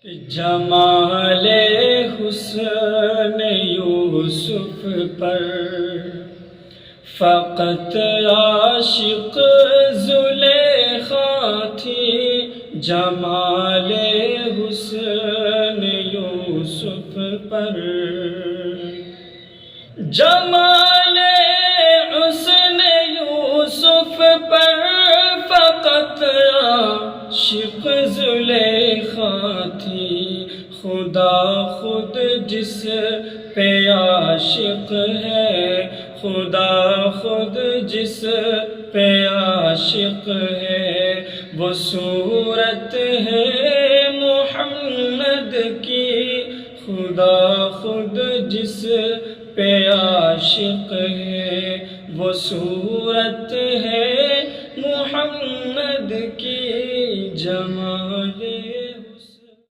جمال حسن یوسف پر فقط عاشق زلیخا تھی، جمال حسن یوسف پر، جمال حسن یوسف پر فقط عاشق زلیخا تھی، خدا خود جس پہ عاشق ہے، خدا خود جس پہ عاشق ہے، وہ صورت ہے محمد کی، خدا خود جس پہ عاشق ہے، وہ صورت